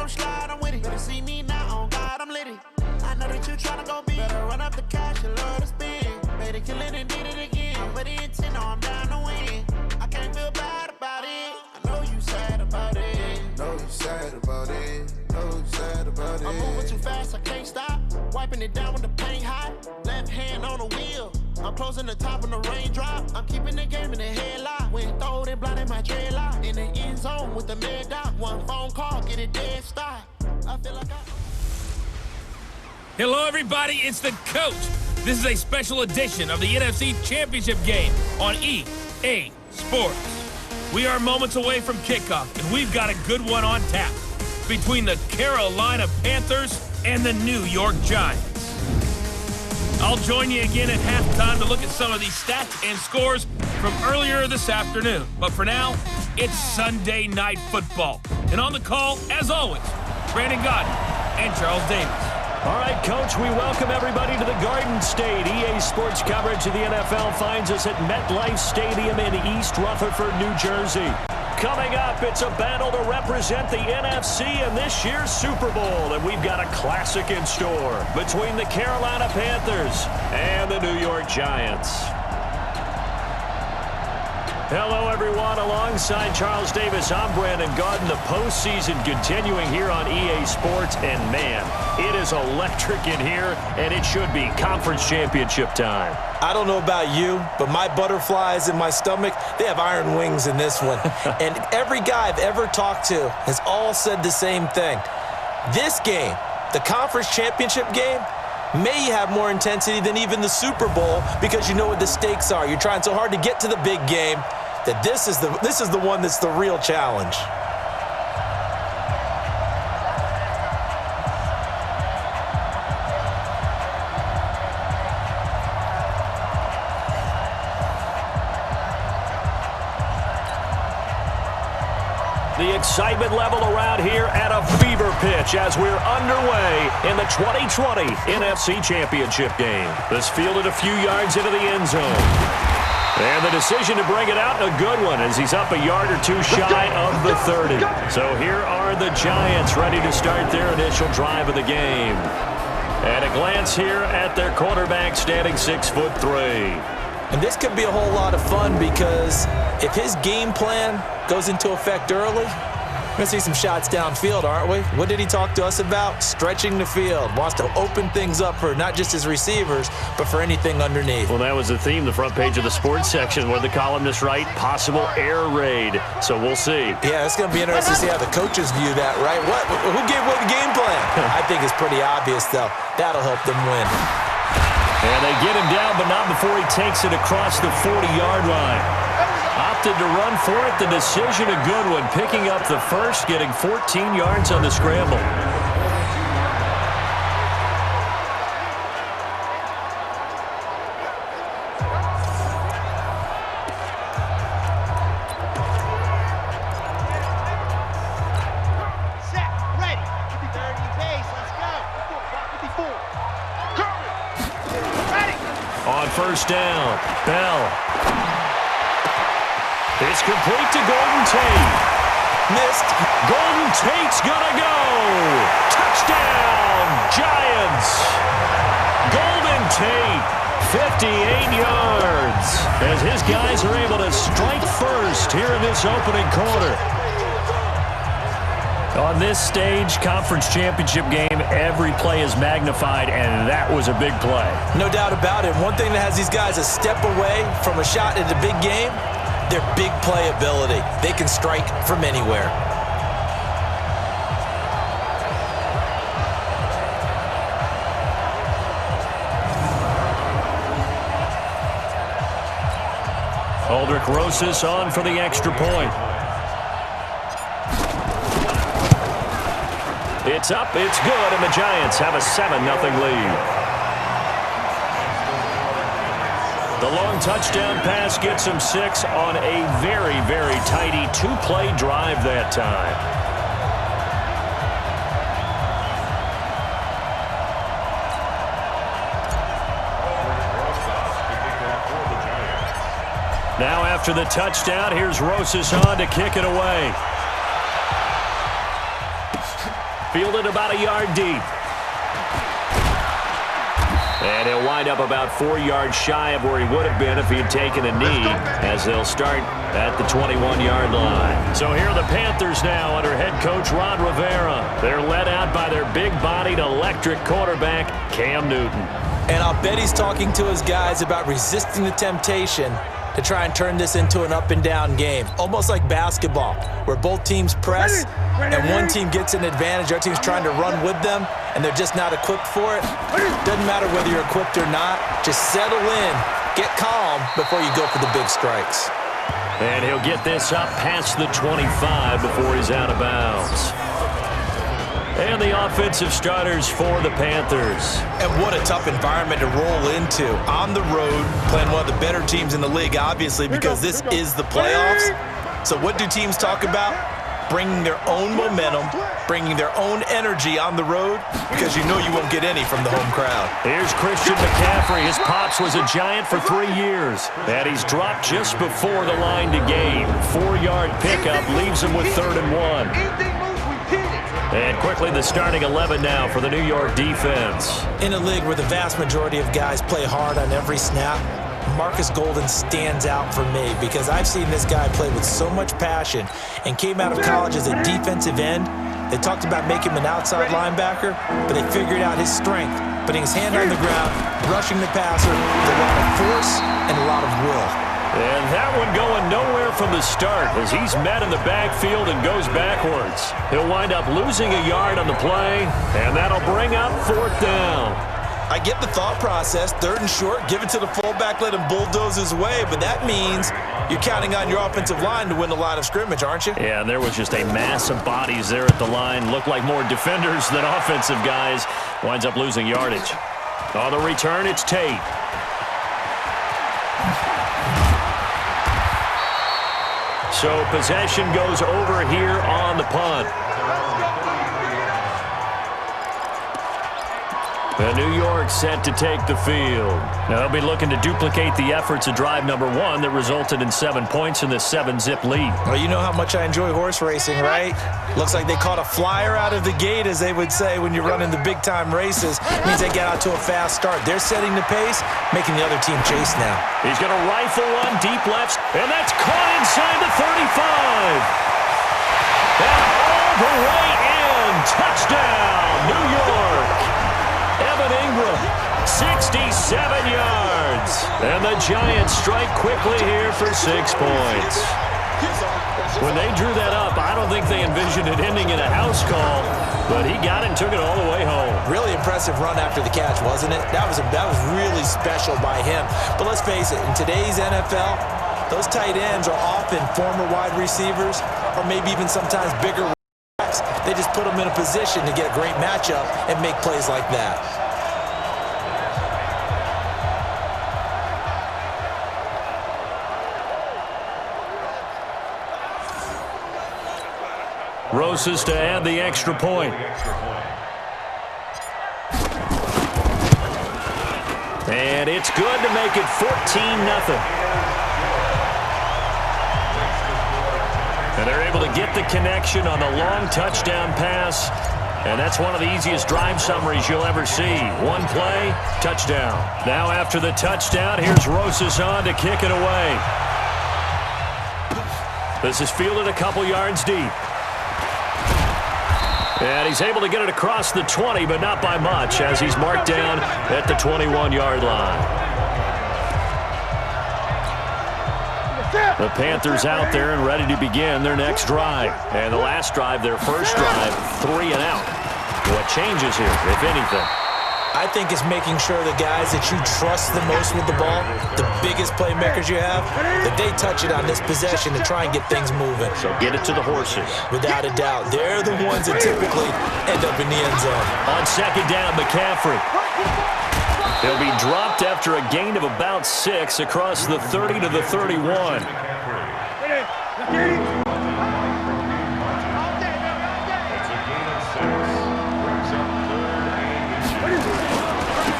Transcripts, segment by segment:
gon' slide, I'm with it. Better see me now, on God, I'm litty. I know that you tryna go big. Better run up the cash, you love to spend. Better kill it and did it again. I'm with the intent, no, I'm down to win. I can't feel bad about it. I know you sad about it. Know you sad about it. Know you sad about it. I'm moving too fast, I can't stop. Wiping it down when the paint hot. Left hand on the wheel. I'm closing the top when the raindrop. I'm keeping the game in the headlock. When throwed and blinded my dreadlock. In the end zone with the mid dot. One phone call, get it dead stop. I feel like Hello, everybody. It's the coach. This is a special edition of the NFC Championship game on EA Sports. We are moments away from kickoff, and we've got a good one on tap between the Carolina Panthers and the New York Giants. I'll join you again at halftime to look at some of these stats and scores from earlier this afternoon. But for now, it's Sunday Night Football. And on the call, as always, Brandon Godden and Charles Davis. All right, Coach, we welcome everybody to the Garden State. EA Sports coverage of the NFL finds us at MetLife Stadium in East Rutherford, New Jersey. Coming up, it's a battle to represent the NFC in this year's Super Bowl, and we've got a classic in store between the Carolina Panthers and the New York Giants. Hello, everyone. Alongside Charles Davis, I'm Brandon Godden. The postseason continuing here on EA Sports, and man, it is electric in here, and it should be conference championship time. I don't know about you, but my butterflies in my stomach, they have iron wings in this one. And every guy I've ever talked to has all said the same thing. This game, the conference championship game, may have more intensity than even the Super Bowl because you know what the stakes are. You're trying so hard to get to the big game that this is the one that's the real challenge. The excitement level around here at a fever pitch as we're underway in the 2020 NFC Championship game. This fielded a few yards into the end zone. And the decision to bring it out, a good one, as he's up a yard or two shy of the 30. So here are the Giants ready to start their initial drive of the game. At a glance here at their quarterback standing 6'3". And this could be a whole lot of fun because if his game plan goes into effect early, we're going to see some shots downfield, aren't we? What did he talk to us about? Stretching the field. Wants to open things up for not just his receivers, but for anything underneath. Well, that was the theme, the front page of the sports section, where the columnists write possible air raid. So we'll see. Yeah, it's going to be interesting to see how the coaches view that, right? Who gave away the game plan? I think it's pretty obvious, though. That'll help them win. And they get him down, but not before he takes it across the 40-yard line. Opted to run for it. The decision, a good one. Picking up the first, getting 14 yards on the scramble. On first down, Bell. It's complete to Golden Tate. Missed. Golden Tate's gonna go. Touchdown, Giants. Golden Tate, 58 yards. As his guys are able to strike first here in this opening quarter. On this stage, conference championship game, every play is magnified, and that was a big play. No doubt about it. One thing that has these guys a step away from a shot at the big game, their big play ability. They can strike from anywhere. Aldrich Rosas on for the extra point. It's up, it's good, and the Giants have a 7-0 lead. The long touchdown pass gets him 6 on a very, very tidy two-play drive that time. Now after the touchdown, here's Rosas on to kick it away. Fielded about a yard deep. And he'll wind up about 4 yards shy of where he would have been if he had taken a knee, as they'll start at the 21-yard line. So here are the Panthers now under head coach Ron Rivera. They're led out by their big-bodied electric quarterback, Cam Newton. And I'll bet he's talking to his guys about resisting the temptation to try and turn this into an up-and-down game. Almost like basketball, where both teams press, and one team gets an advantage, our team's trying to run with them, and they're just not equipped for it. Doesn't matter whether you're equipped or not. Just settle in, get calm before you go for the big strikes. And he'll get this up past the 25 before he's out of bounds. And the offensive starters for the Panthers. And what a tough environment to roll into. On the road, playing one of the better teams in the league, obviously, because this is the playoffs. So what do teams talk about? Bringing their own momentum, bringing their own energy on the road, because you know you won't get any from the home crowd. Here's Christian McCaffrey. His pops was a Giant for 3 years. And he's dropped just before the line to gain. 4-yard pickup leaves him with 3rd and 1. And quickly the starting 11 now for the New York defense. In a league where the vast majority of guys play hard on every snap, Marcus Golden stands out for me because I've seen this guy play with so much passion and came out of college as a defensive end. They talked about making him an outside linebacker, but they figured out his strength, putting his hand on the ground, rushing the passer with a lot of force and a lot of will. And that one going nowhere from the start as he's met in the backfield and goes backwards. He'll wind up losing a yard on the play, and that'll bring up 4th down. I get the thought process, 3rd and short, give it to the fullback, let him bulldoze his way, but that means you're counting on your offensive line to win the line of scrimmage, aren't you? Yeah, and there was just a mass of bodies there at the line. Looked like more defenders than offensive guys. Winds up losing yardage. On the return, it's Tate. So possession goes over here on the punt. The New York set to take the field. Now they'll be looking to duplicate the efforts of drive number 1 that resulted in 7 points in this 7-zip lead. Well, you know how much I enjoy horse racing, right? Looks like they caught a flyer out of the gate, as they would say when you're running the big-time races. It means they get out to a fast start. They're setting the pace, making the other team chase now. He's going to rifle one deep left, and that's caught inside the 35. And all the way in. Touchdown, New York. Evan Ingram, 67 yards. And the Giants strike quickly here for 6 points. When they drew that up, I don't think they envisioned it ending in a house call, but he got it and took it all the way home. Really impressive run after the catch, wasn't it? That was really special by him. But let's face it, in today's NFL, those tight ends are often former wide receivers or maybe even sometimes bigger backs. They just put them in a position to get a great matchup and make plays like that. Rosas to add the extra point. And it's good to make it 14-0. And they're able to get the connection on the long touchdown pass. And that's one of the easiest drive summaries you'll ever see. One play, touchdown. Now after the touchdown, here's Rosas on to kick it away. This is fielded a couple yards deep. And he's able to get it across the 20, but not by much, as he's marked down at the 21-yard line. The Panthers out there and ready to begin their next drive. And the last drive, their first drive, 3 and out. What changes here, if anything? I think it's making sure the guys that you trust the most with the ball, the biggest playmakers you have, that they touch it on this possession to try and get things moving. So get it to the horses. Without a doubt. They're the ones that typically end up in the end zone. On 2nd down, McCaffrey. He'll be dropped after a gain of about 6 across the 30 to the 31.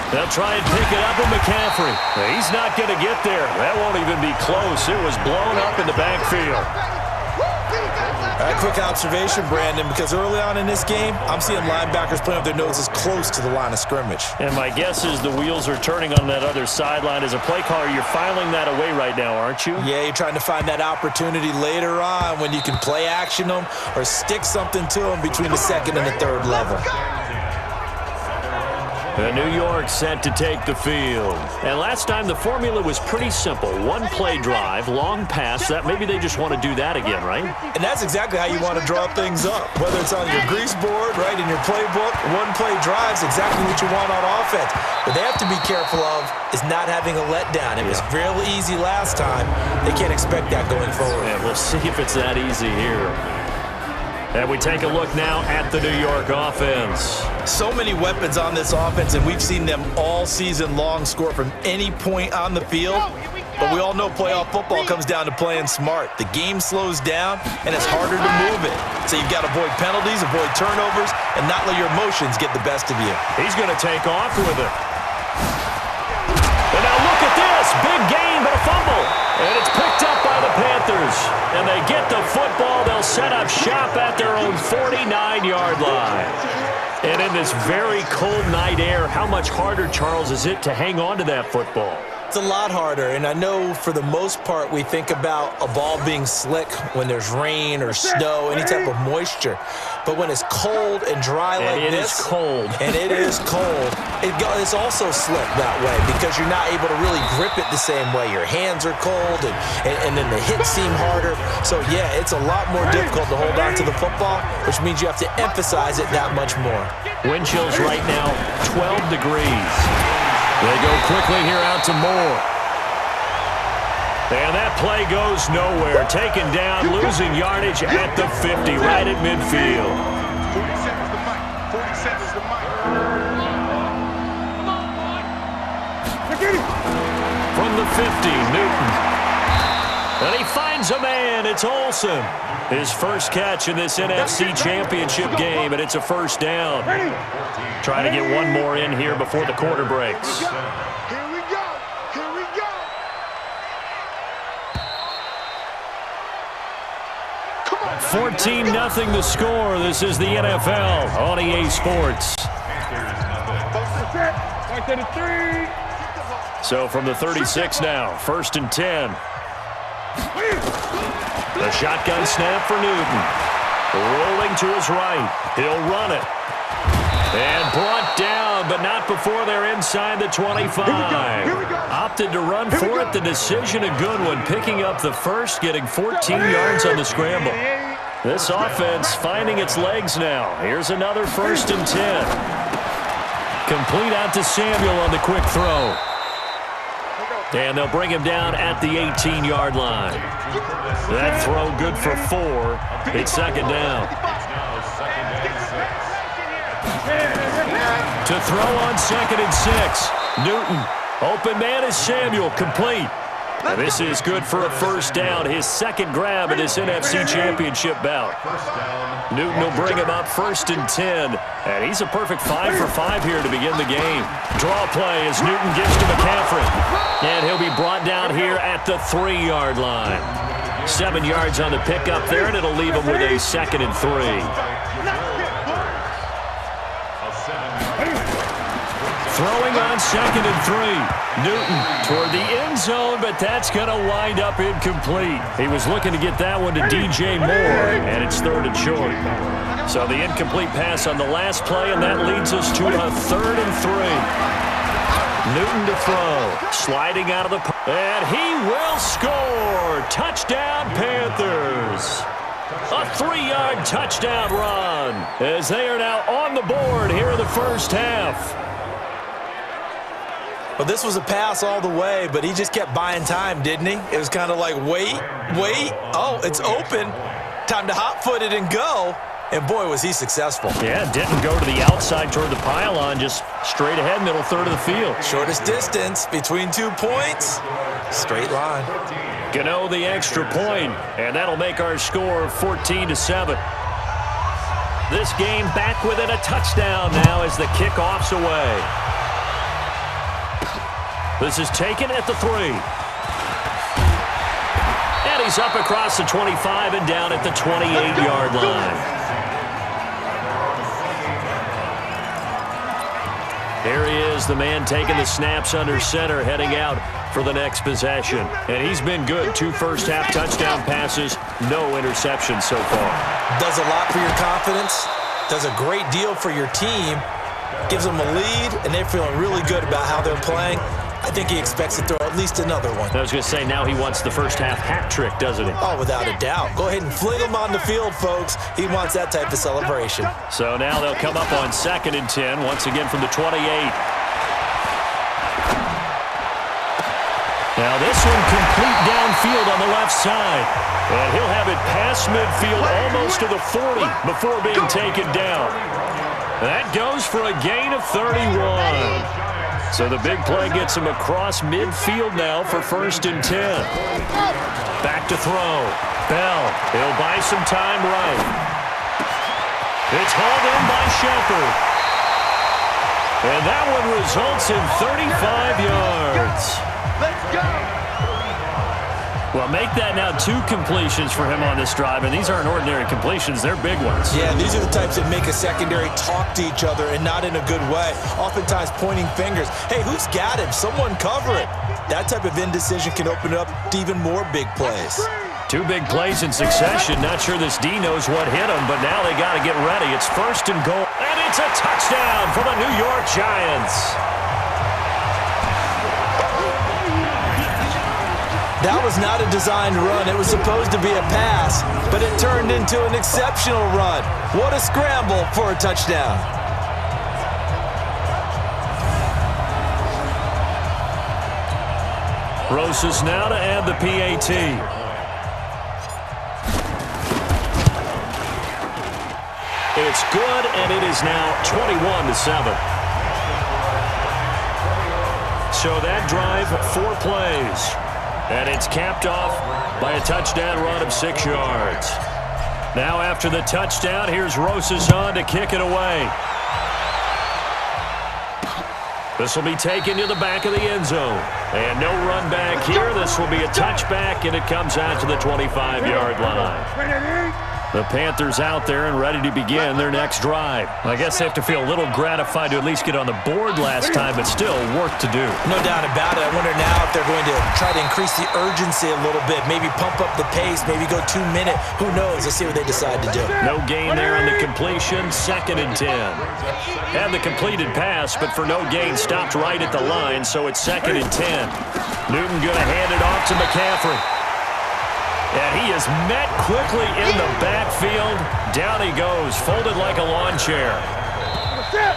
They'll try and pick it up with McCaffrey. He's not going to get there. That won't even be close. It was blown up in the backfield. Quick observation, Brandon, because early on in this game, I'm seeing linebackers playing with their noses close to the line of scrimmage. And my guess is the wheels are turning on that other sideline. As a play caller, you're filing that away right now, aren't you? Yeah, you're trying to find that opportunity later on when you can play action them or stick something to them between the second and the third level. And New York set to take the field. And last time the formula was pretty simple. One play drive, long pass. That maybe they just want to do that again, right? And that's exactly how you want to draw things up. Whether it's on your grease board, right, in your playbook, one play drive's exactly what you want on offense. What they have to be careful of is not having a letdown. It was real easy last time. They can't expect that going forward. And we'll see if it's that easy here. And we take a look now at the New York offense. So many weapons on this offense, and we've seen them all season long score from any point on the field. But we all know playoff football comes down to playing smart. The game slows down, and it's harder to move it. So you've got to avoid penalties, avoid turnovers, and not let your emotions get the best of you. He's going to take off with it. And now look at this. Big gain, but a fumble. And it's picked up by the Panthers. And they get the football. They'll set up shop at their own 49-yard line. And in this very cold night air, how much harder, Charles, is it to hang on to that football? It's a lot harder, and I know for the most part we think about a ball being slick when there's rain or snow, any type of moisture. But when it's cold and dry like this, and it is cold, it's also slick that way because you're not able to really grip it the same way. Your hands are cold, and then the hits seem harder. So, yeah, it's a lot more difficult to hold on to the football, which means you have to emphasize it that much more. Wind chills right now, 12 degrees. They go quickly here out to Moore. And that play goes nowhere. Taken down, losing yardage at the 50, right at midfield. 40 seconds to Mike. 40 seconds to Mike. From the 50, Newton. And he finds a man. It's Olsen. His first catch in this NFC Championship game, and it's a first down. Trying to get one more in here before the quarter breaks. Here we go. Here we go. Come on. 14-0 the score. This is the NFL on EA Sports. So from the 36 now, 1st and 10. The shotgun snap for Newton. Rolling to his right. He'll run it. And brought down, but not before they're inside the 25. Opted to run for it. The decision a good one. Picking up the first, getting 14 yards on the scramble. This offense finding its legs now. Here's another 1st and 10. Complete out to Samuel on the quick throw. And they'll bring him down at the 18-yard line. That throw good for 4. It's 2nd down. To throw on 2nd and 6. Newton. Open man is Samuel. Complete. And this is good for a 1st down. His 2nd grab in this NFC Championship bout. Newton will bring him up 1st and 10. And he's a perfect 5 for 5 here to begin the game. Draw play as Newton gives to McCaffrey. And he'll be brought down here at the 3-yard line. 7 yards on the pickup there, and it'll leave him with a 2nd and 3. Throwing on 2nd and 3. Newton toward the end zone, but that's going to wind up incomplete. He was looking to get that one to DJ Moore, and it's 3rd and short. So the incomplete pass on the last play, and that leads us to a 3rd and 3. Newton to throw. Sliding out of the... And he will score! Touchdown, Panthers! A 3-yard touchdown run as they are now on the board here in the first half. Well, this was a pass all the way, but he just kept buying time, didn't he? It was kind of like, wait. Oh, it's open. Time to hot-foot it and go. And, boy, was he successful. Yeah, didn't go to the outside toward the pylon, just straight ahead, middle third of the field. Shortest distance between 2 points. Straight line. Gano the extra point, and that'll make our score 14-7. This game back within a touchdown now as the kickoff's away. This is taken at the 3. And he he's up across the 25 and down at the 28-yard line. Here he is, the man taking the snaps under center, heading out for the next possession. And he's been good. 2 first-half touchdown passes, no interceptions so far. Does a lot for your confidence, does a great deal for your team, gives them a lead, and they're feeling really good about how they're playing. I think he expects to throw at least another one. I was going to say, now he wants the first-half hat trick, doesn't he? Oh, without a doubt. Go ahead and fling him on the field, folks. He wants that type of celebration. So now they'll come up on 2nd and 10, once again from the 28. Now this one complete downfield on the left side. And he'll have it past midfield almost to the 40 before being taken down. That goes for a gain of 31. So the big play gets him across midfield now for 1st and 10. Back to throw. Bell. He'll buy some time right. It's hauled in by Shepard. And that one results in 35 yards. Let's go. Well, make that now 2 completions for him on this drive, and these aren't ordinary completions. They're big ones. Yeah, these are the types that make a secondary talk to each other, and not in a good way. Oftentimes pointing fingers. Hey, who's got him? Someone cover it. That type of indecision can open up to even more big plays. 2 big plays in succession. Not sure this D knows what hit him, but now they got to get ready. It's 1st and goal, and it's a touchdown for the New York Giants. That was not a designed run. It was supposed to be a pass, but it turned into an exceptional run. What a scramble for a touchdown. Rosas now to add the PAT. It's good, and it is now 21-7. So that drive, 4 plays. And it's capped off by a touchdown run of 6 yards. Now after the touchdown, here's Rosas on to kick it away. This will be taken to the back of the end zone. And no run back here. This will be a touchback, and it comes out to the 25-yard line. The Panthers out there and ready to begin their next drive. I guess they have to feel a little gratified to at least get on the board last time, but still work to do. No doubt about it. I wonder now if they're going to try to increase the urgency a little bit, maybe pump up the pace, maybe go 2-minute. Who knows? Let's see what they decide to do. No gain there on the completion, 2nd and 10. Had the completed pass, but for no gain, stopped right at the line, so it's 2nd and 10. Newton going to hand it off to McCaffrey. And he is met quickly in the backfield. Down he goes, folded like a lawn chair.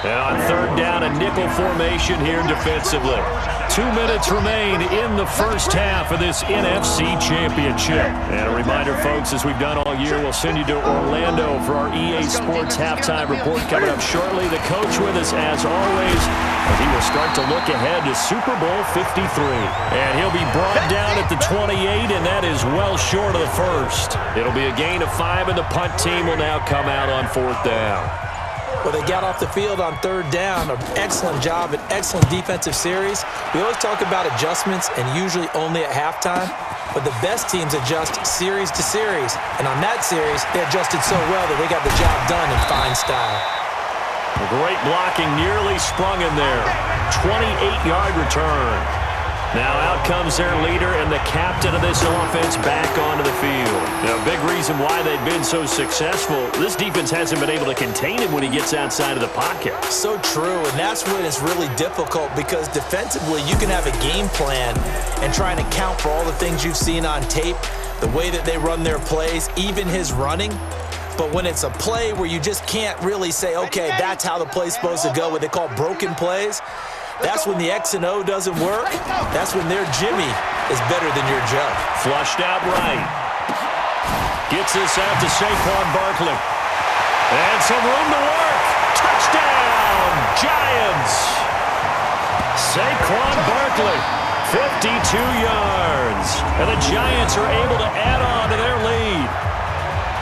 And on 3rd down, a nickel formation here defensively. 2 minutes remain in the first half of this NFC Championship. And a reminder, folks, as we've done all year, we'll send you to Orlando for our EA Sports halftime report coming up shortly. The coach with us, as always, and he will start to look ahead to Super Bowl 53. And he'll be brought down at the 28, and that is well short of the first. It'll be a gain of 5, and the punt team will now come out on 4th down. Well, they got off the field on 3rd down. An excellent job, an excellent defensive series. We always talk about adjustments, and usually only at halftime. But the best teams adjust series to series. And on that series, they adjusted so well that they got the job done in fine style. Great blocking, nearly sprung in there. 28-yard return. Now out comes their leader and the captain of this offense back onto the field. Now, a big reason why they've been so successful, this defense hasn't been able to contain him when he gets outside of the pocket. So true, and that's when it's really difficult because defensively you can have a game plan and trying to account for all the things you've seen on tape, the way that they run their plays, even his running. But when it's a play where you just can't really say, okay, that's how the play's supposed to go, what they call broken plays, that's when the X and O doesn't work. That's when their Jimmy is better than your Joe. Flushed out right. Gets this out to Saquon Barkley. And some room to work. Touchdown, Giants. Saquon Barkley, 52 yards. And the Giants are able to add on to their lead.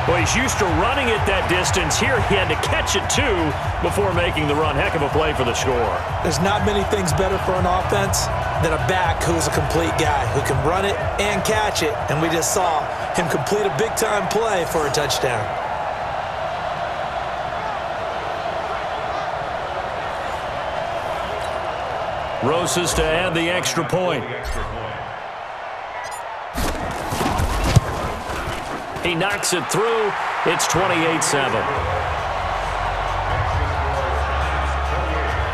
Well, he's used to running it that distance. Here he had to catch it, too, before making the run. Heck of a play for the score. There's not many things better for an offense than a back who's a complete guy, who can run it and catch it. And we just saw him complete a big-time play for a touchdown. Roses to add the extra point. He knocks it through. It's 28-7.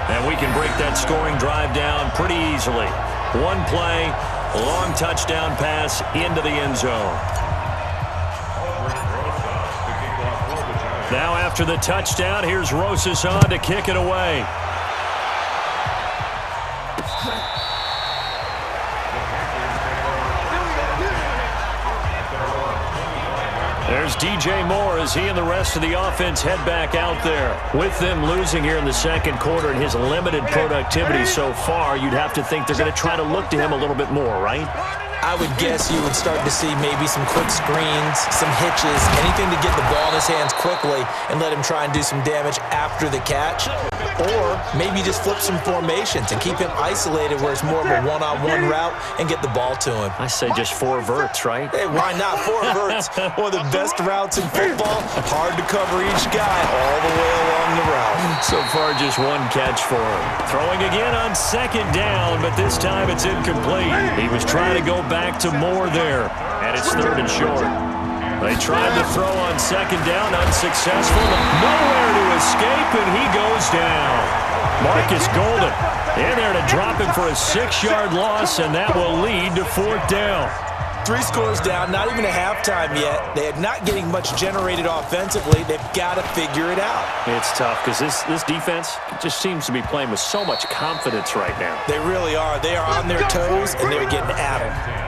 And we can break that scoring drive down pretty easily. One play, long touchdown pass into the end zone. Now after the touchdown, here's Roses on to kick it away. There's DJ Moore as he and the rest of the offense head back out there. With them losing here in the second quarter and his limited productivity so far, you'd have to think they're going to try to look to him a little bit more, right? I would guess you would start to see maybe some quick screens, some hitches, anything to get the ball in his hands quickly and let him try and do some damage after the catch. Or maybe just flip some formations and keep him isolated where it's more of a one-on-one route and get the ball to him. I say just 4 verts, right? Hey, why not? 4 verts. One of the best routes in football. Hard to cover each guy all the way along the route. So far, just 1 catch for him. Throwing again on second down, but this time it's incomplete. He was trying to go back to Moore there, and it's 3rd and short. They tried to throw on second down, unsuccessful. Nowhere to escape, and he goes down. Marcus Golden in there to drop him for a 6-yard loss, and that will lead to 4th down. 3 scores down, not even a halftime yet. They're not getting much generated offensively. They've got to figure it out. It's tough because this defense just seems to be playing with so much confidence right now. They really are. They are on their toes, and they're getting at them.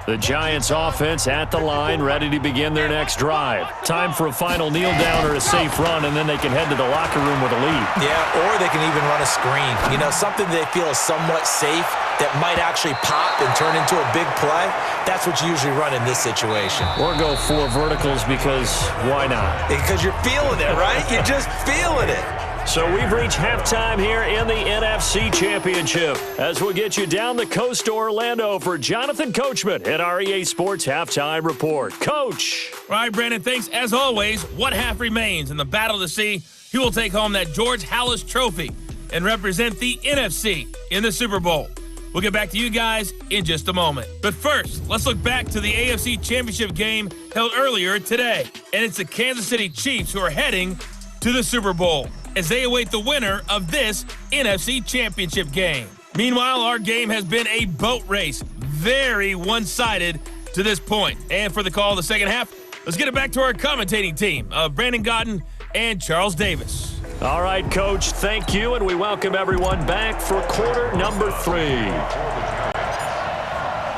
The Giants offense at the line, ready to begin their next drive. Time for a final kneel down or a safe run, and then they can head to the locker room with a lead. Yeah, or they can even run a screen. You know, something they feel is somewhat safe that might actually pop and turn into a big play. That's what you usually run in this situation. Or go 4 verticals because why not? Because you're feeling it, right? You're just feeling it. So we've reached halftime here in the NFC Championship as we'll get you down the coast to Orlando for Jonathan Coachman at our EA Sports Halftime Report. Coach. All right, Brandon, thanks. As always, one half remains in the Battle of the Sea. He will take home that George Halas Trophy and represent the NFC in the Super Bowl. We'll get back to you guys in just a moment. But first, let's look back to the AFC Championship game held earlier today. And it's the Kansas City Chiefs who are heading to the Super Bowl as they await the winner of this NFC Championship game. Meanwhile, our game has been a boat race, very one-sided to this point. And for the call of the second half, let's get it back to our commentating team of Brandon Godden and Charles Davis. All right, Coach, thank you, and we welcome everyone back for quarter number 3.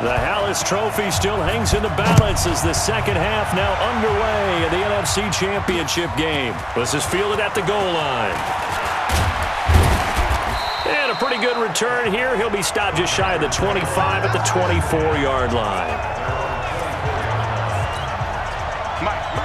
The Halas Trophy still hangs in the balance as the second half now underway in the NFC Championship game. This is fielded at the goal line. And a pretty good return here. He'll be stopped just shy of the 25 at the 24-yard line.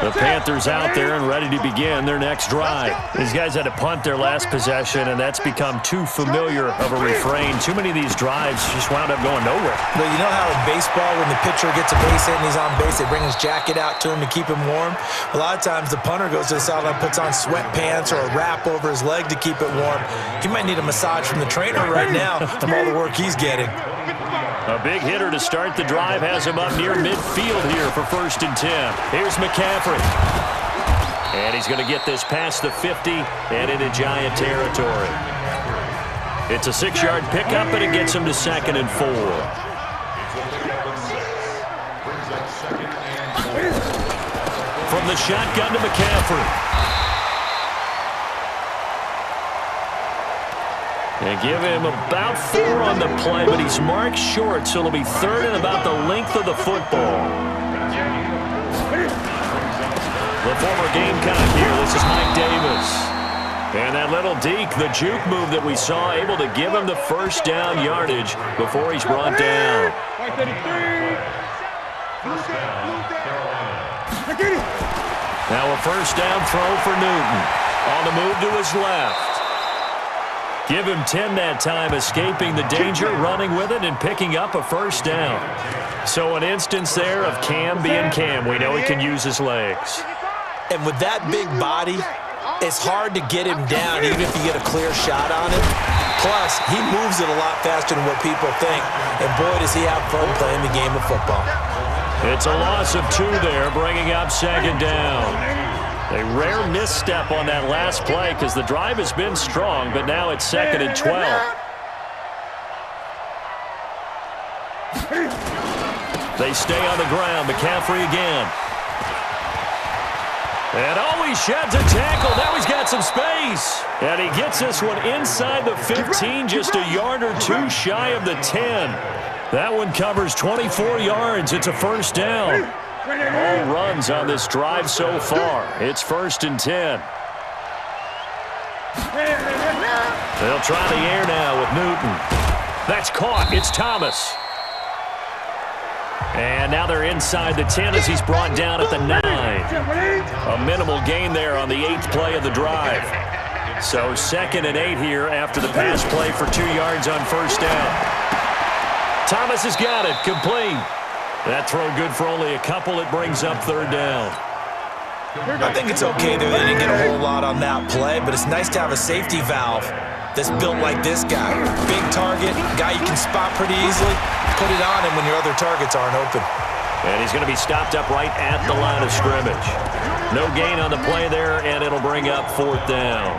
The Panthers out there and ready to begin their next drive. These guys had to punt their last possession, and that's become too familiar of a refrain. Too many of these drives just wound up going nowhere. But you know how in baseball, when the pitcher gets a base hit and he's on base, they bring his jacket out to him to keep him warm? A lot of times the punter goes to the sideline, puts on sweatpants or a wrap over his leg to keep it warm. He might need a massage from the trainer right now from all the work he's getting. A big hitter to start the drive has him up near midfield here for 1st and 10. Here's McCaffrey. And he's going to get this past the 50 and into Giant territory. It's a 6-yard pickup, and it gets him to 2nd and 4. From the shotgun to McCaffrey. They give him about 4 on the play, but he's marked short, so it'll be 3rd and about the length of the football. The former Gamecock here, this is Mike Davis. And that little deke, the juke move that we saw, able to give him the 1st down yardage before he's brought down. Now a 1st down throw for Newton. On the move to his left. Give him 10 that time, escaping the danger, running with it, and picking up a first down. So an instance there of Cam being Cam. We know he can use his legs. And with that big body, it's hard to get him down, even if you get a clear shot on him. Plus, he moves it a lot faster than what people think. And boy, does he have fun playing the game of football. It's a loss of 2 there, bringing up second down. A rare misstep on that last play because the drive has been strong, but now it's 2nd and 12. They stay on the ground. McCaffrey again. And he sheds a tackle. Now he's got some space. And he gets this one inside the 15, just a yard or 2 shy of the 10. That one covers 24 yards. It's a first down. All runs on this drive so far. It's 1st and 10. They'll try the air now with Newton. That's caught. It's Thomas. And now they're inside the 10 as he's brought down at the 9. A minimal gain there on the 8th play of the drive. So 2nd and 8 here after the pass play for 2 yards on first down. Thomas has got it. Complete. That throw good for only a couple. It brings up 3rd down. I think it's okay that they didn't get a whole lot on that play, but it's nice to have a safety valve that's built like this guy. Big target, guy you can spot pretty easily. Put it on him when your other targets aren't open. And he's going to be stopped up right at the line of scrimmage. No gain on the play there, and it'll bring up 4th down.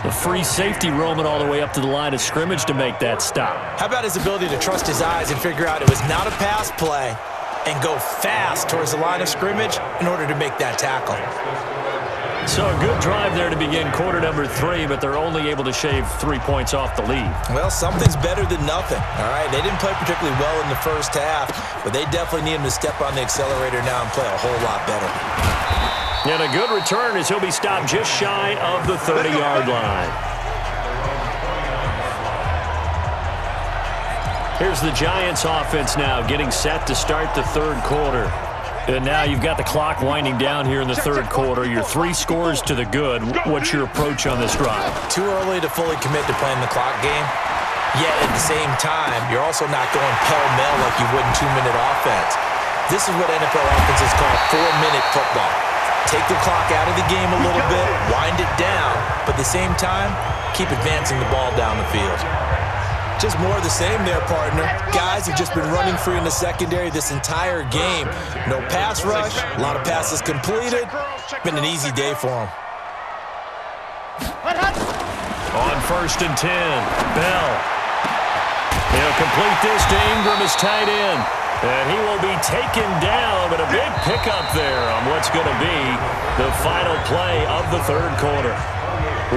The free safety roaming all the way up to the line of scrimmage to make that stop. How about his ability to trust his eyes and figure out it was not a pass play and go fast towards the line of scrimmage in order to make that tackle? So a good drive there to begin quarter number 3, but they're only able to shave 3 points off the lead. Well, something's better than nothing, all right? They didn't play particularly well in the first half, but they definitely need him to step on the accelerator now and play a whole lot better. And a good return as he'll be stopped just shy of the 30-yard line. Here's the Giants offense now getting set to start the 3rd quarter. And now you've got the clock winding down here in the 3rd quarter. Your 3 scores to the good. What's your approach on this drive? Too early to fully commit to playing the clock game. Yet at the same time, you're also not going pell-mell like you would in 2-minute offense. This is what NFL offenses call 4-minute football. Take the clock out of the game a little bit, wind it down, but at the same time, keep advancing the ball down the field. Just more of the same there, partner. Guys have just been running free in the secondary this entire game. No pass rush, a lot of passes completed. Been an easy day for them. On 1st and 10, Bell. He'll complete this to Ingram as tight end. And he will be taken down, but a big pickup there on what's going to be the final play of the 3rd quarter.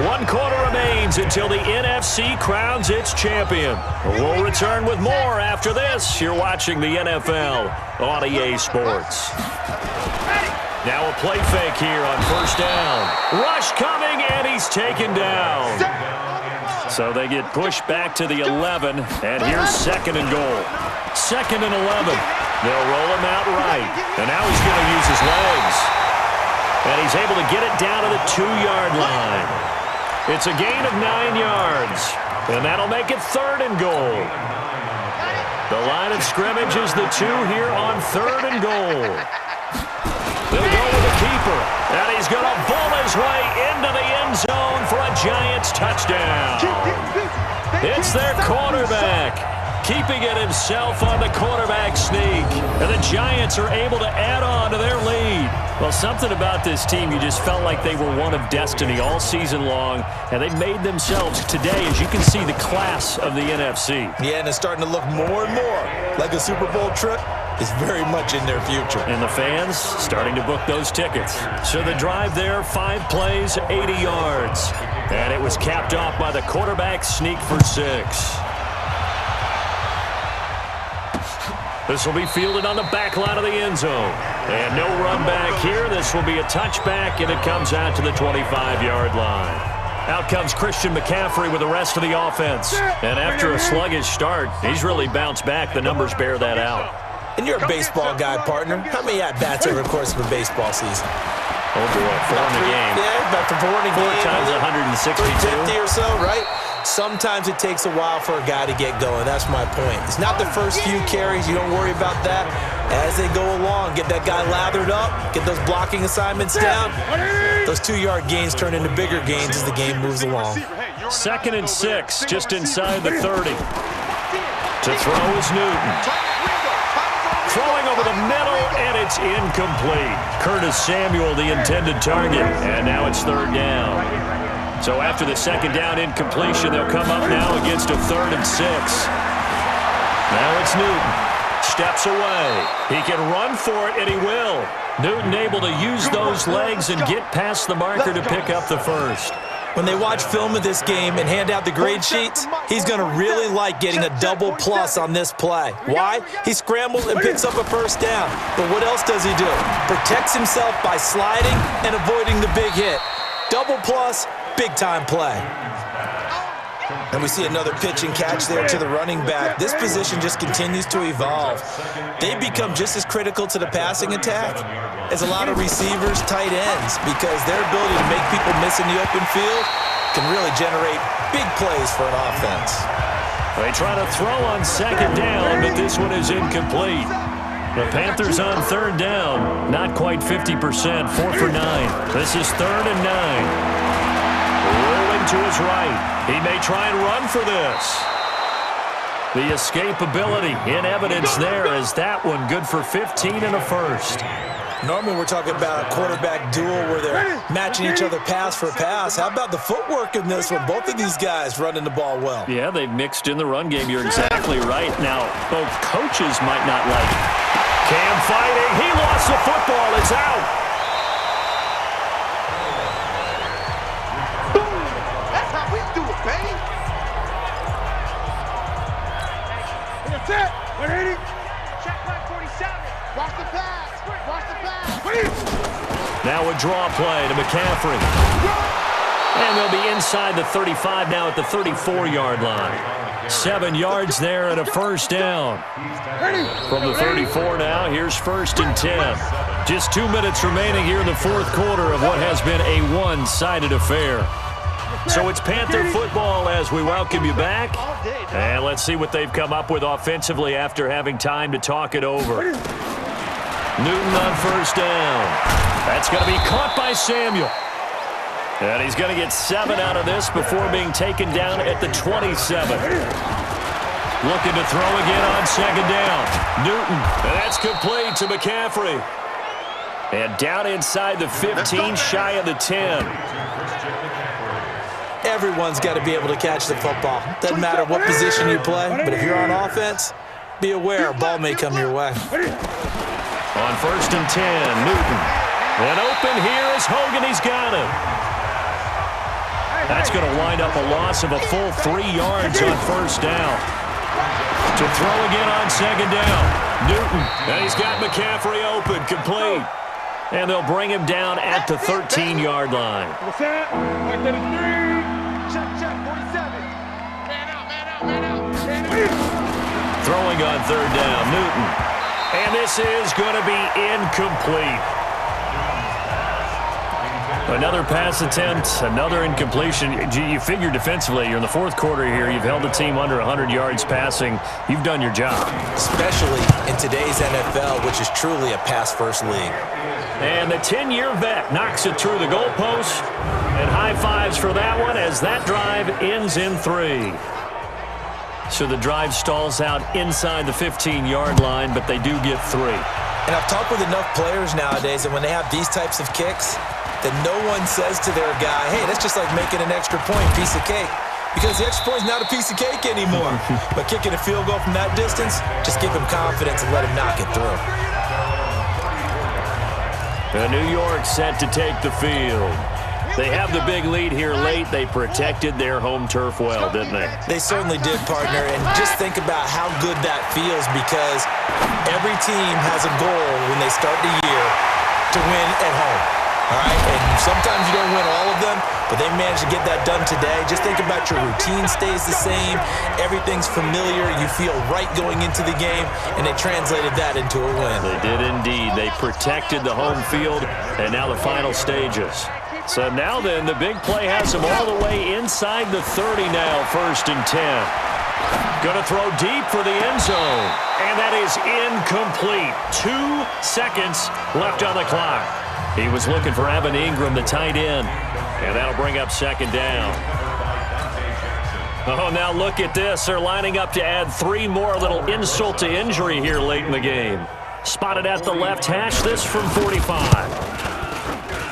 1 quarter remains until the NFC crowns its champion. We'll return with more after this. You're watching the NFL on EA Sports. Now a play fake here on first down. Rush coming, and he's taken down. So they get pushed back to the 11, and here's 2nd and goal. 2nd and 11. They'll roll him out right, and now he's going to use his legs. And he's able to get it down to the 2-yard line. It's a gain of 9 yards, and that'll make it 3rd and goal. The line of scrimmage is the 2 here on 3rd and goal. They'll go with the keeper, and he's going to bowl his way into the end zone for a Giants touchdown. It's their quarterback, keeping it himself on the quarterback sneak. And the Giants are able to add on to their lead. Well, something about this team, you just felt like they were one of destiny all season long, and they made themselves today, as you can see, the class of the NFC. Yeah, and it's starting to look more and more like a Super Bowl trip is very much in their future. And the fans starting to book those tickets. So the drive there, 5 plays, 80 yards. And it was capped off by the quarterback sneak for 6. This will be fielded on the back line of the end zone. And no run back here. This will be a touchback, and it comes out to the 25-yard line. Out comes Christian McCaffrey with the rest of the offense. And after a sluggish start, he's really bounced back. The numbers bear that out. And you're a baseball guy, partner. How many at-bats over the course of a baseball season? Oh, boy, 4 in the game. Yeah, about 4 in the game. 4 times 162. 350 or so, right? Sometimes it takes a while for a guy to get going. That's my point. It's not the first few carries. You don't worry about that. As they go along, get that guy lathered up, get those blocking assignments down. Those 2-yard gains turn into bigger gains as the game moves along. 2nd and 6, just inside the 30. To throw is Newton. Throwing over the middle, and it's incomplete. Curtis Samuel, the intended target, and now it's 3rd down. So after the 2nd down incompletion, they'll come up now against a 3rd and 6. Now it's Newton. Steps away. He can run for it, and he will. Newton able to use those legs and get past the marker to pick up the first. When they watch film of this game and hand out the grade sheets, he's going to really like getting a double plus on this play. Why? He scrambles and picks up a 1st down. But what else does he do? Protects himself by sliding and avoiding the big hit. Double plus, big-time play. And we see another pitch and catch there to the running back. This position just continues to evolve. They become just as critical to the passing attack as a lot of receivers, tight ends, because their ability to make people miss in the open field can really generate big plays for an offense. They try to throw on 2nd down, but this one is incomplete. The Panthers on 3rd down, not quite 50%, 4 for 9. This is 3rd and 9. Rolling to his right. He may try and run for this. The escapability in evidence there as that one good for 15 and a 1st. Normally we're talking about a quarterback duel where they're matching each other pass for pass. How about the footwork in this one? Both of these guys running the ball well. Yeah, they've mixed in the run game. You're exactly right. Now, both coaches might not like it. Cam fighting. He lost the football. It's out. That's how we do it, baby. That's it. 180. Check back 47. Watch the pass. Watch the pass. Now a draw play to McCaffrey. And they'll be inside the 35 now at the 34-yard line. 7 yards there and a 1st down. From the 34 now, here's 1st and 10. Just 2 minutes remaining here in the 4th quarter of what has been a one-sided affair. So it's Panther football as we welcome you back. And let's see what they've come up with offensively after having time to talk it over. Newton on 1st down. That's going to be caught by Samuel. And he's going to get 7 out of this before being taken down at the 27. Looking to throw again on 2nd down. Newton, and that's complete to McCaffrey. And down inside the 15, shy of the 10. Everyone's got to be able to catch the football. Doesn't matter what position you play, but if you're on offense, be aware a ball may come your way. On 1st and 10, Newton. And open here is Hogan. He's got him. That's going to wind up a loss of a full 3 yards on 1st down. To throw again on 2nd down. Newton. And he's got McCaffrey open, complete. And they'll bring him down at the 13-yard line. What's that? Back to the 3. Check, 47. Man out, man out, man out. Throwing on 3rd down, Newton. And this is going to be incomplete. Another pass attempt, another incompletion. You figure defensively, you're in the 4th quarter here. You've held the team under 100 yards passing. You've done your job. Especially in today's NFL, which is truly a pass-first league. And the 10-year vet knocks it through the goalpost. And high fives for that one as that drive ends in 3. So the drive stalls out inside the 15-yard line, but they do get 3. And I've talked with enough players nowadays that when they have these types of kicks, that no one says to their guy, hey, that's just like making an extra point, piece of cake. Because the extra point is not a piece of cake anymore. But kicking a field goal from that distance, just give him confidence and let him knock it through. New York set to take the field. They have the big lead here late. They protected their home turf well, didn't they? They certainly did, partner. And just think about how good that feels, because every team has a goal when they start the year to win at home. All right, and sometimes you don't win all of them, but they managed to get that done today. Just think about your routine stays the same. Everything's familiar. You feel right going into the game, and they translated that into a win. They did indeed. They protected the home field, and now the final stages. So now then, the big play has them all the way inside the 30 now, 1st and 10. Going to throw deep for the end zone, and that is incomplete. 2 seconds left on the clock. He was looking for Evan Ingram, the tight end, and that'll bring up 2nd down. Oh, now look at this. They're lining up to add 3 more, a little insult to injury here late in the game. Spotted at the left hash, this from 45.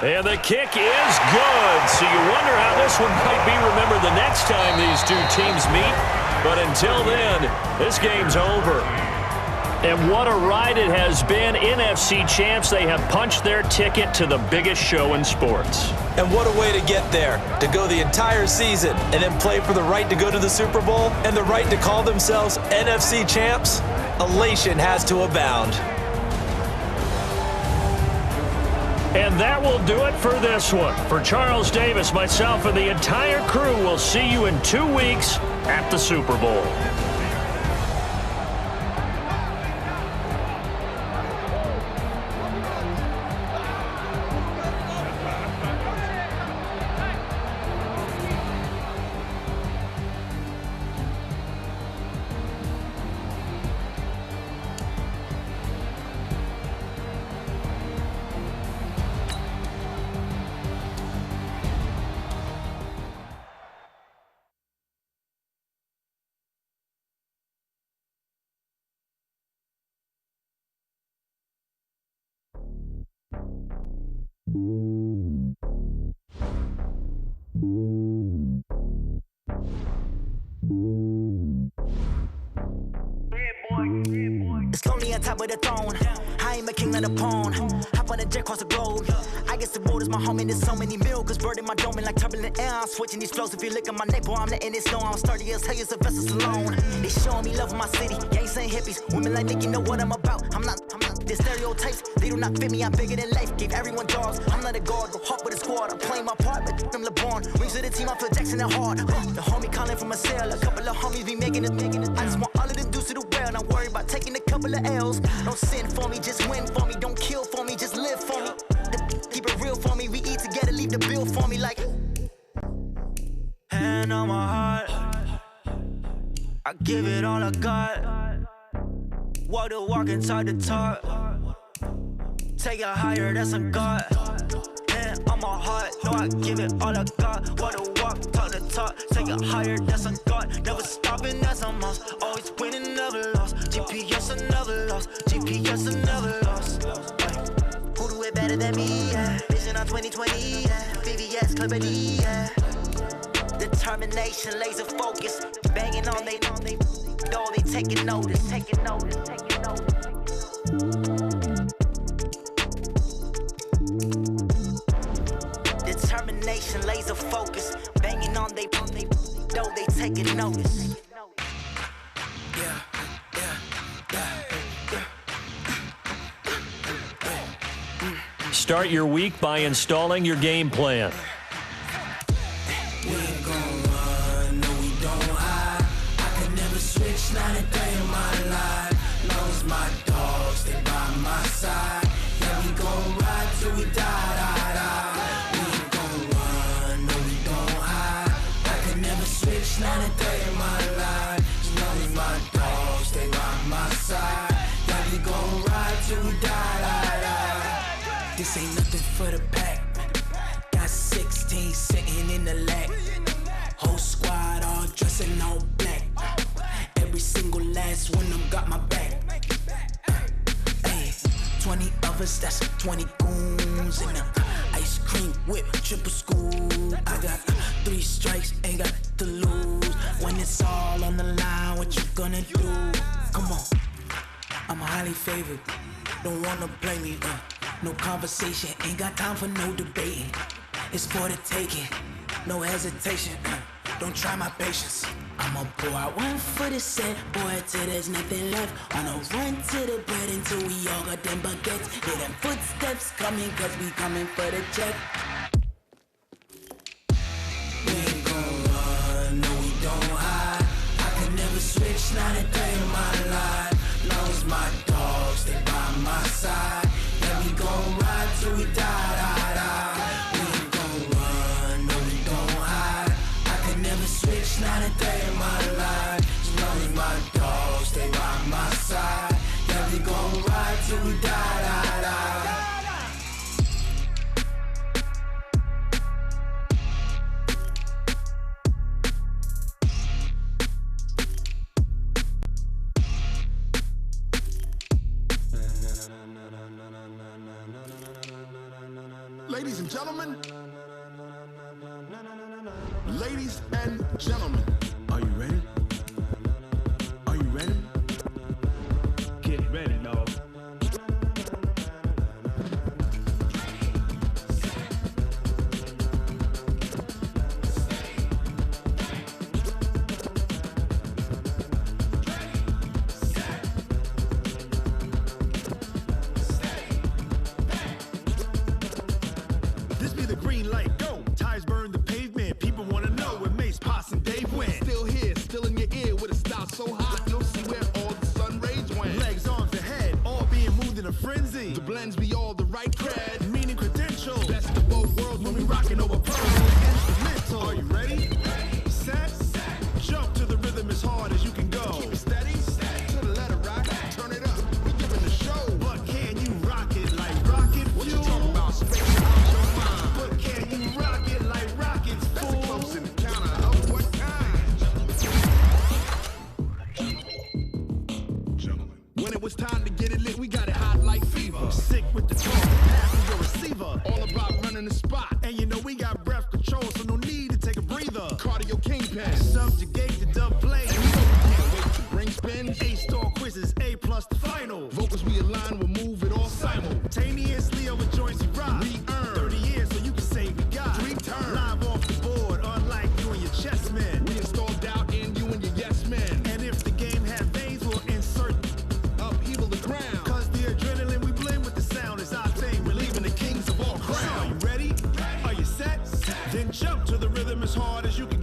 And the kick is good. So you wonder how this one might be remembered the next time these two teams meet. But until then, this game's over. And what a ride it has been. NFC champs, they have punched their ticket to the biggest show in sports. And what a way to get there, to go the entire season and then play for the right to go to the Super Bowl and the right to call themselves NFC champs. Elation has to abound. And that will do it for this one. For Charles Davis, myself, and the entire crew, we'll see you in 2 weeks at the Super Bowl. It's lonely on top of the throne. I ain't a king of the pawn. Hop on a jet across the globe. I guess the road is my home and there's so many miracles burning my dome and like turbulent air. I'm switching these flows. If you look at my neck, boy, I'm letting it snow. I'm sturdy as hell, it's a vessel alone. They showing me love in my city. Gangs saying hippies. Women like Nick, you know what I'm about. I'm not the stereotypes. They do not fit me. I'm bigger than life. Gave everyone jobs. I'm not a guard. Go hard with a squad. I'm playing my part, but I'm LeBron. Wings to the team. I feel Jackson and hard. The homie calling from a cell. A couple of homies be making it. I just want all of them dudes to the well. Not worry about taking a couple of L's. Don't sin for me, just win for me. Don't kill for me, just live for me. Keep it real for me. We eat together, leave the bill for me like. Hand on my heart, I give it all I got. Walk the walk and talk the talk. Take it higher, that's a God. Hand on my heart, no, I give it all I got. Walk the walk, talk the talk. Take it higher, that's a God. Never stopping, that's a must. Always winning, never lost. GPS, I never lost. GPS, I never lost. Who do it better than me? Yeah. Vision on 2020. Yeah. VVS, Clippity. Yeah. Determination, laser focus. Banging on they know they taking notice. Taking notice. Taking notice. Determination, laser focus. Banging on they know they taking notice. Yeah. Start your week by installing your game plan. We ain't gon' run, no we don't hide. I can never switch, not a day in my life. Long as my dogs stay by my side. Yeah, we gon' ride till we die. We ain't gon' run, no we don't hide. I can never switch, not a day in my life. As long as my dogs stay by my side. Yeah, we gon' ride till we die. This ain't nothing for the pack. Got 16 sitting in the lap. Whole squad all dressing all black. Every single last one of them got my back. Hey, 20 of us, that's 20 goons. And the ice cream whip, triple scoop. I got 3 strikes, ain't got to lose. When it's all on the line, what you gonna do? Come on, I'm highly favored. Don't wanna play me, no conversation, ain't got time for no debating. It's for the taking, no hesitation. Don't try my patience. I'ma pour out one for the set, boy, till there's nothing left. On a run to the bread until we all got them baguettes. Hear them footsteps checks coming, cause we coming for the check. We ain't gon' run, no we don't hide. I can never switch, not a day in my life. Long as my dogs stay by my side. Yeah, we gon' ride till we die, die, die. We ain't gon' run, no we don't hide. I can never switch, not a day in my life. As long as my dogs stay by my side. Yeah, we gon' ride till we die, die, die. Ladies and gentlemen, ladies and gentlemen, are you ready? Are you ready? Get ready, dog. This be the green light, go. Tires burn the pavement. People wanna know where Mace, Potts, and Dave went. Still here, still in your ear with a style so hot, you'll see where all the sun rays went. Legs, arms, and head, all being moved in a frenzy. The blends be all the right cred, meaning credentials. Best of both worlds when we rockin' over pearls and instrumental. Are you ready? Set, jump to the rhythm as hard as you can go. Keep it steady, to the letter rock, turn it up. We giving the show. But can you rock it like rocket fuel? What you talking about? Space out your mind. But can you rock it like rockets, fool? That's a close encounter of what kind? Gentlemen. When it was time to get it lit, we got it hot like fever. Sick with the talk, passing your receiver. All about running the spot. And you know we got breath control, so no need to take a breather. Cardio kingpin, subjugate the dub play. And you know we can't wait to bring spin. A-star quizzes, A+ the final. Vocals we align, we'll move it all simultaneously over joints we rock. We earn 30 years, so you can say we got 3 turns. Live off the board, unlike you and your chess men. We install doubt in you and your yes men. And if the game had veins, we'll insert upheaval the ground. Cause the adrenaline we blend with the sound is our thing. We're leaving the kings of all crowns. So are you ready? Are you set? Then jump to the rhythm as hard as you can